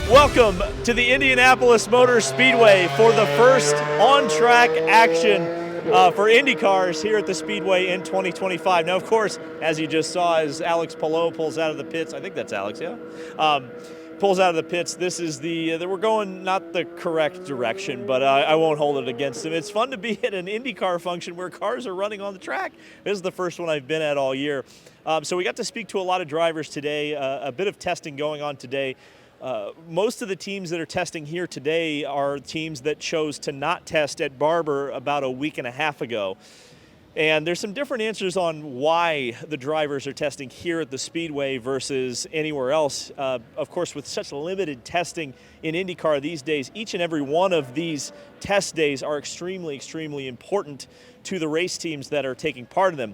Welcome to the Indianapolis Motor Speedway for the first on-track action for IndyCars here at the Speedway in 2025. Now, of course, as you just saw, as Alex Palou pulls out of the pits, I think that's Alex, yeah? Pulls out of the pits. This is we're going not the correct direction, but I won't hold it against him. It's fun to be at an IndyCar function where cars are running on the track. This is the first one I've been at all year. So we got to speak to a lot of drivers today, a bit of testing going on today. Most of the teams that are testing here today are teams that chose to not test at Barber about a week and a half ago. And there's some different answers on why the drivers are testing here at the Speedway versus anywhere else. Of course, with such limited testing in IndyCar these days, each and every one of these test days are extremely, extremely important to the race teams that are taking part in them.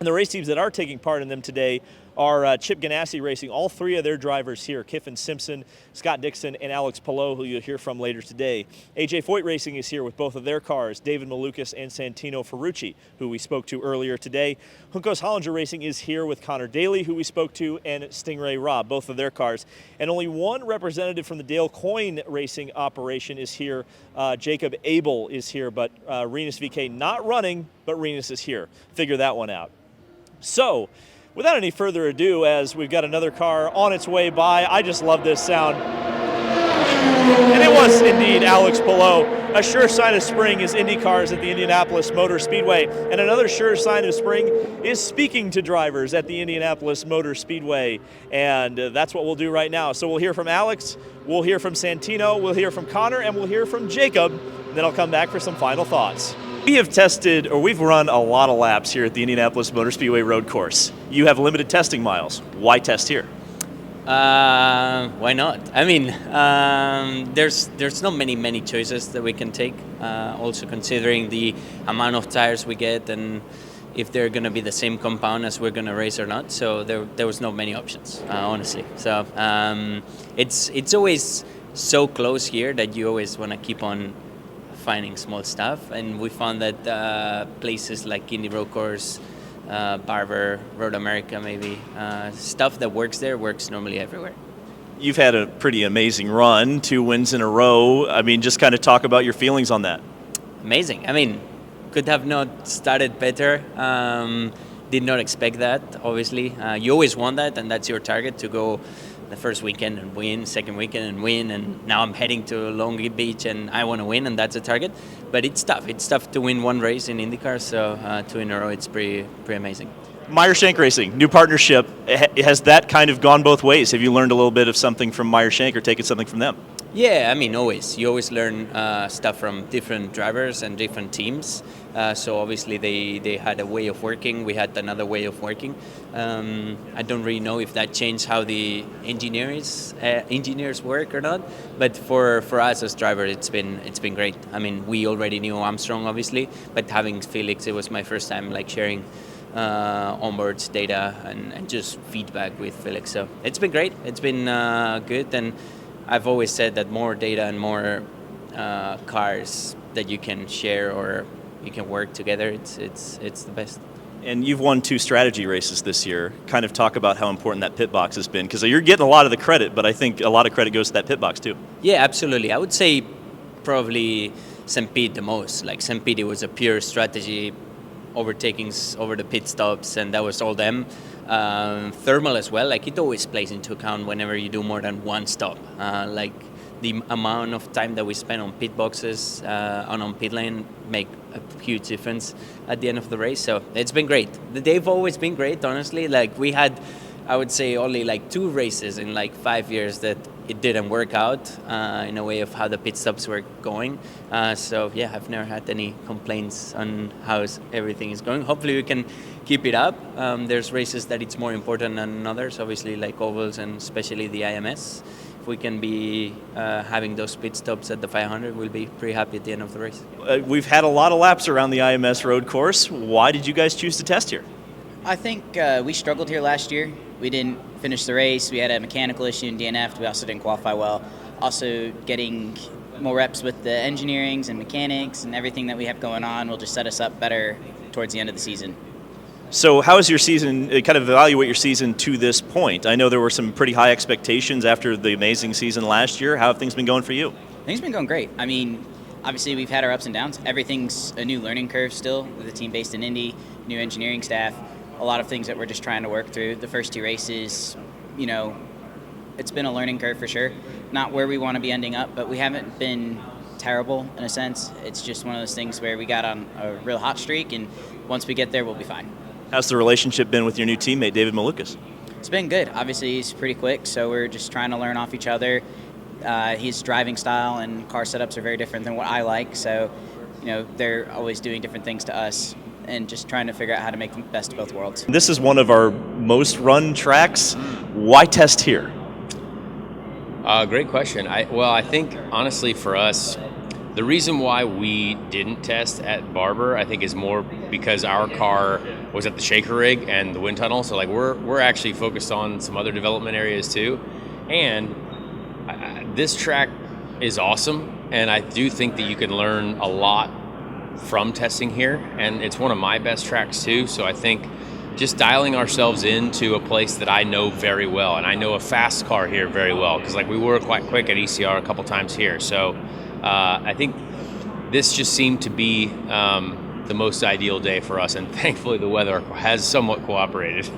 And the race teams that are taking part in them today are Chip Ganassi Racing. All three of their drivers here, Kiffin Simpson, Scott Dixon, and Alex Palou, who you'll hear from later today. AJ Foyt Racing is here with both of their cars, David Malukas and Santino Ferrucci, who we spoke to earlier today. Juncos Hollinger Racing is here with Connor Daly, who we spoke to, and Stingray Robb, both of their cars. And only one representative from the Dale Coyne Racing operation is here. Jacob Abel is here, but Renus VK not running, but Renus is here. Figure that one out. So, without any further ado, as we've got another car on its way by, I just love this sound. And it was indeed Alex Palou. A sure sign of spring is IndyCars at the Indianapolis Motor Speedway. And another sure sign of spring is speaking to drivers at the Indianapolis Motor Speedway. And that's what we'll do right now. So we'll hear from Alex, we'll hear from Santino, we'll hear from Connor, and we'll hear from Jacob. And then I'll come back for some final thoughts. We have tested, or we've run a lot of laps here at the Indianapolis Motor Speedway road course. You have limited testing miles. Why test here? Why not? I mean, there's not many choices that we can take. Also considering the amount of tires we get and if they're going to be the same compound as we're going to race or not. So there was not many options, honestly. So it's always so close here that you always want to keep on finding small stuff, and we found that places like Indy Road Course, Barber, Road America maybe, stuff that works there works normally everywhere. You've had a pretty amazing run, 2 wins in a row. I mean, just kind of talk about your feelings on that. Amazing. I mean, could have not started better. Did not expect that, obviously. You always want that, and that's your target, to go the first weekend and win, second weekend and win, and now I'm heading to Long Beach and I want to win, and that's a target. But it's tough. It's tough to win one race in IndyCar, so 2 in a row, it's pretty amazing. Meyer Shank Racing, new partnership. Has that kind of gone both ways? Have you learned a little bit of something from Meyer Shank or taken something from them? Yeah, I mean, always. You always learn stuff from different drivers and different teams. So obviously they had a way of working. We had another way of working. I don't really know if that changed how the engineers work or not. But for us as drivers, it's been great. I mean, we already knew Armstrong, obviously, but having Felix, it was my first time like sharing onboards data and just feedback with Felix. So it's been great. It's been good, and I've always said that more data and more cars that you can share or you can work together, it's the best. And you've won 2 strategy races this year. Kind of talk about how important that pit box has been, because you're getting a lot of the credit, but I think a lot of credit goes to that pit box too. Yeah, absolutely. I would say probably St. Pete the most. Like St. Pete, it was a pure strategy, overtakings over the pit stops, and that was all them. Thermal as well, like it always plays into account whenever you do more than one stop. Like the amount of time that we spend on pit boxes and on pit lane make a huge difference at the end of the race. So it's been great. They've always been great, honestly. Like we had, I would say, only like 2 races in like 5 years that it didn't work out in a way of how the pit stops were going. So yeah, I've never had any complaints on how everything is going. Hopefully we can keep it up. There's races that it's more important than others, obviously like ovals and especially the IMS. If we can be having those pit stops at the 500, we'll be pretty happy at the end of the race. We've had a lot of laps around the IMS road course. Why did you guys choose to test here? I think we struggled here last year. We didn't finish the race. We had a mechanical issue in DNF. We also didn't qualify well. Also, getting more reps with the engineerings and mechanics and everything that we have going on will just set us up better towards the end of the season. So how has your season, kind of evaluate your season to this point? I know there were some pretty high expectations after the amazing season last year. How have things been going for you? Things have been going great. I mean, obviously we've had our ups and downs. Everything's a new learning curve still with a team based in Indy, new engineering staff, a lot of things that we're just trying to work through. The first 2 races, you know, it's been a learning curve for sure. Not where we want to be ending up, but we haven't been terrible in a sense. It's just one of those things where we got on a real hot streak, and once we get there, we'll be fine. How's the relationship been with your new teammate, David Malukas? It's been good. Obviously, he's pretty quick, so we're just trying to learn off each other. His driving style and car setups are very different than what I like, so you know they're always doing different things to us, and just trying to figure out how to make the best of both worlds. This is one of our most run tracks. Why test here? Great question. I think honestly for us, the reason why we didn't test at Barber, I think, is more because our car was at the shaker rig and the wind tunnel. So like we're actually focused on some other development areas too, and this track is awesome. And I do think that you can learn a lot from testing here, and it's one of my best tracks too. So I think just dialing ourselves into a place that I know very well, and I know a fast car here very well because like we were quite quick at ECR a couple times here. So I think this just seemed to be the most ideal day for us, and thankfully the weather has somewhat cooperated.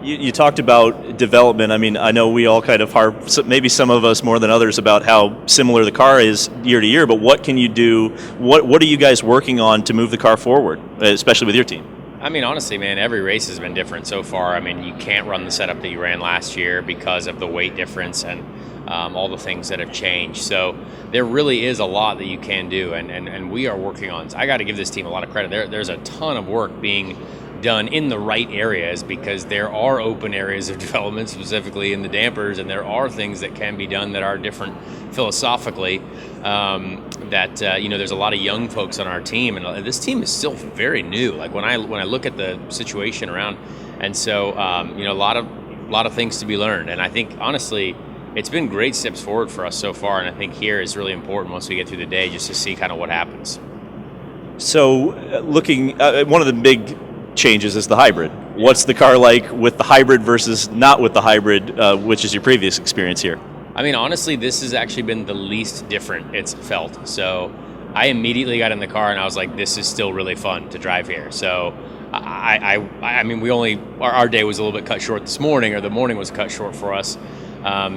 You talked about development. I mean, I know we all kind of harp, maybe some of us more than others, about how similar the car is year to year, but what can you do? What are you guys working on to move the car forward, especially with your team? I mean, honestly, man, every race has been different so far. I mean, you can't run the setup that you ran last year because of the weight difference and all the things that have changed. So there really is a lot that you can do, and we are working on. I got to give this team a lot of credit. There's a ton of work being done in the right areas because there are open areas of development, specifically in the dampers, and there are things that can be done that are different philosophically. There's a lot of young folks on our team, and this team is still very new. Like when I look at the situation around, and so a lot of things to be learned. And I think honestly, it's been great steps forward for us so far, and I think here is really important once we get through the day just to see kind of what happens. So looking, one of the big changes is the hybrid. What's the car like with the hybrid versus not with the hybrid, which is your previous experience here? I mean, honestly, this has actually been the least different it's felt. So I immediately got in the car and I was like, this is still really fun to drive here. So I mean, our day was a little bit cut short this morning, or the morning was cut short for us,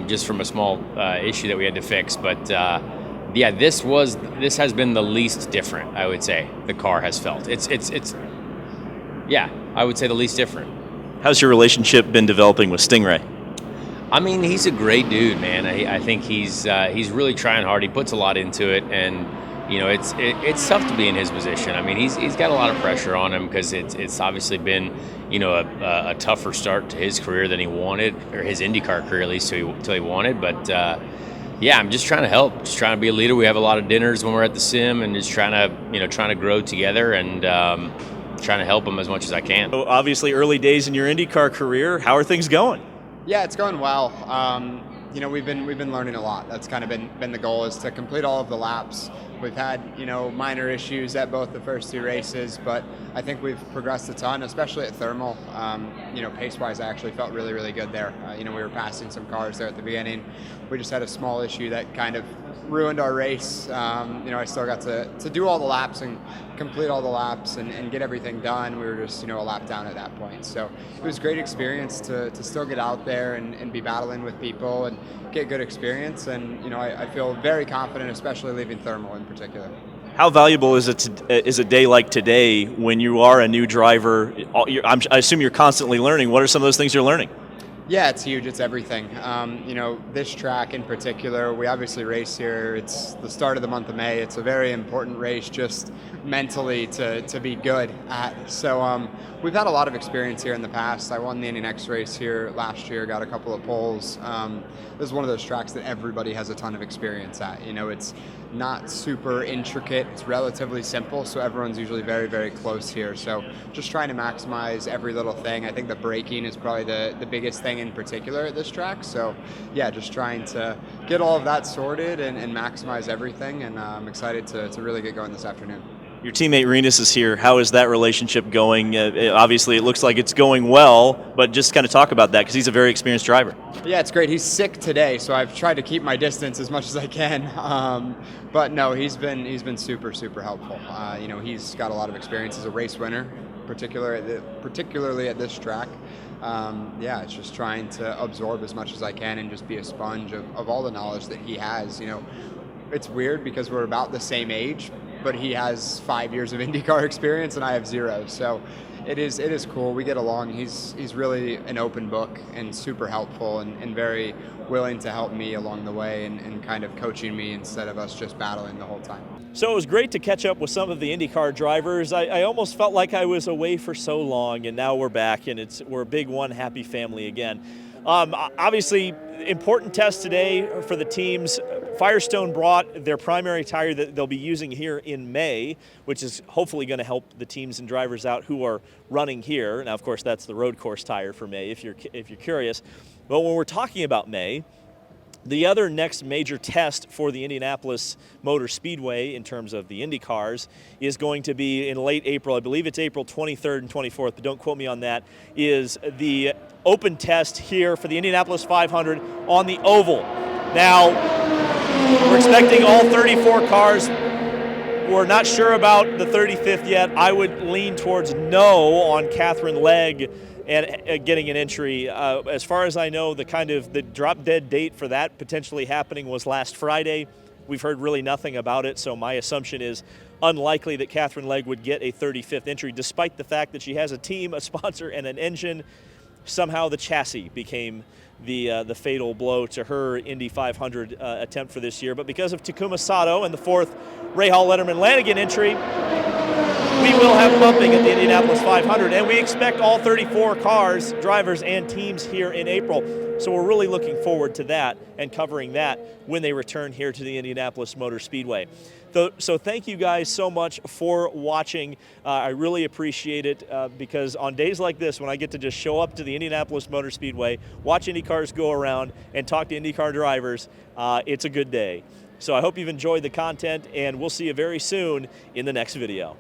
just from a small issue that we had to fix. But this has been the least different, I would say, the car has felt. I would say the least different. How's your relationship been developing with Stingray? I mean, he's a great dude, man. I think he's really trying hard. He puts a lot into it, and it's tough to be in his position. I mean, he's got a lot of pressure on him because it's obviously been a tougher start to his career than he wanted, or his IndyCar career at least till he wanted. But I'm just trying to help, just trying to be a leader. We have a lot of dinners when we're at the sim, and just trying to grow together and trying to help him as much as I can. So obviously, early days in your IndyCar career. How are things going? Yeah, it's going well. We've been learning a lot. That's kind of been the goal, is to complete all of the laps. We've had minor issues at both the first 2 races, but I think we've progressed a ton, especially at thermal. Pace-wise, I actually felt really, really good there. We were passing some cars there at the beginning. We just had a small issue that kind of ruined our race. I still got to do all the laps and complete all the laps and get everything done. We were just a lap down at that point. So it was a great experience to still get out there and be battling with people and get good experience. And I feel very confident, especially leaving thermal in particular. How valuable is a day like today when you are a new driver? I assume you're constantly learning. What are some of those things you're learning? Yeah, it's huge. It's everything. This track in particular, we obviously race here. It's the start of the month of May. It's a very important race just mentally to be good at. So we've had a lot of experience here in the past. I won the Indy Next race here last year, got a couple of poles. This is one of those tracks that everybody has a ton of experience at. It's not super intricate. It's relatively simple, so everyone's usually very, very close here. So just trying to maximize every little thing. I think the braking is probably the biggest thing in particular at this track. So yeah, just trying to get all of that sorted and maximize everything. And I'm excited to really get going this afternoon. Your teammate Renus is here. How is that relationship going? Obviously, it looks like it's going well, but just kind of talk about that because he's a very experienced driver. Yeah, it's great. He's sick today, so I've tried to keep my distance as much as I can. But no, he's been super helpful. He's got a lot of experience as a race winner, particularly at this track. It's just trying to absorb as much as I can and just be a sponge of all the knowledge that he has. It's weird because we're about the same age, but he has 5 years of IndyCar experience and I have 0. So it is cool. We get along. He's really an open book and super helpful and very willing to help me along the way and kind of coaching me instead of us just battling the whole time. So it was great to catch up with some of the IndyCar drivers. I almost felt like I was away for so long, and now we're back, and we're a big one happy family again. Obviously, important test today for the teams. Firestone brought their primary tire that they'll be using here in May, which is hopefully going to help the teams and drivers out who are running here. Now, of course, that's the road course tire for May, if you're curious. But when we're talking about May, the other next major test for the Indianapolis Motor Speedway in terms of the Indy cars is going to be in late April. I believe it's April 23rd and 24th, but don't quote me on that, is the open test here for the Indianapolis 500 on the oval. Now, we're expecting all 34 cars. We're not sure about the 35th yet. I would lean towards no on Catherine Legg and getting an entry. As far as I know, the drop dead date for that potentially happening was last Friday. We've heard really nothing about it, so my assumption is unlikely that Catherine Legg would get a 35th entry, despite the fact that she has a team, a sponsor, and an engine. Somehow the chassis became the fatal blow to her Indy 500 attempt for this year. But because of Takuma Sato and the 4th Rahal Letterman Lanigan entry, we will have bumping at the Indianapolis 500, and we expect all 34 cars, drivers, and teams here in April. So we're really looking forward to that and covering that when they return here to the Indianapolis Motor Speedway. So thank you guys so much for watching. I really appreciate it because on days like this, when I get to just show up to the Indianapolis Motor Speedway, watch Indy cars go around, and talk to IndyCar drivers, it's a good day. So I hope you've enjoyed the content, and we'll see you very soon in the next video.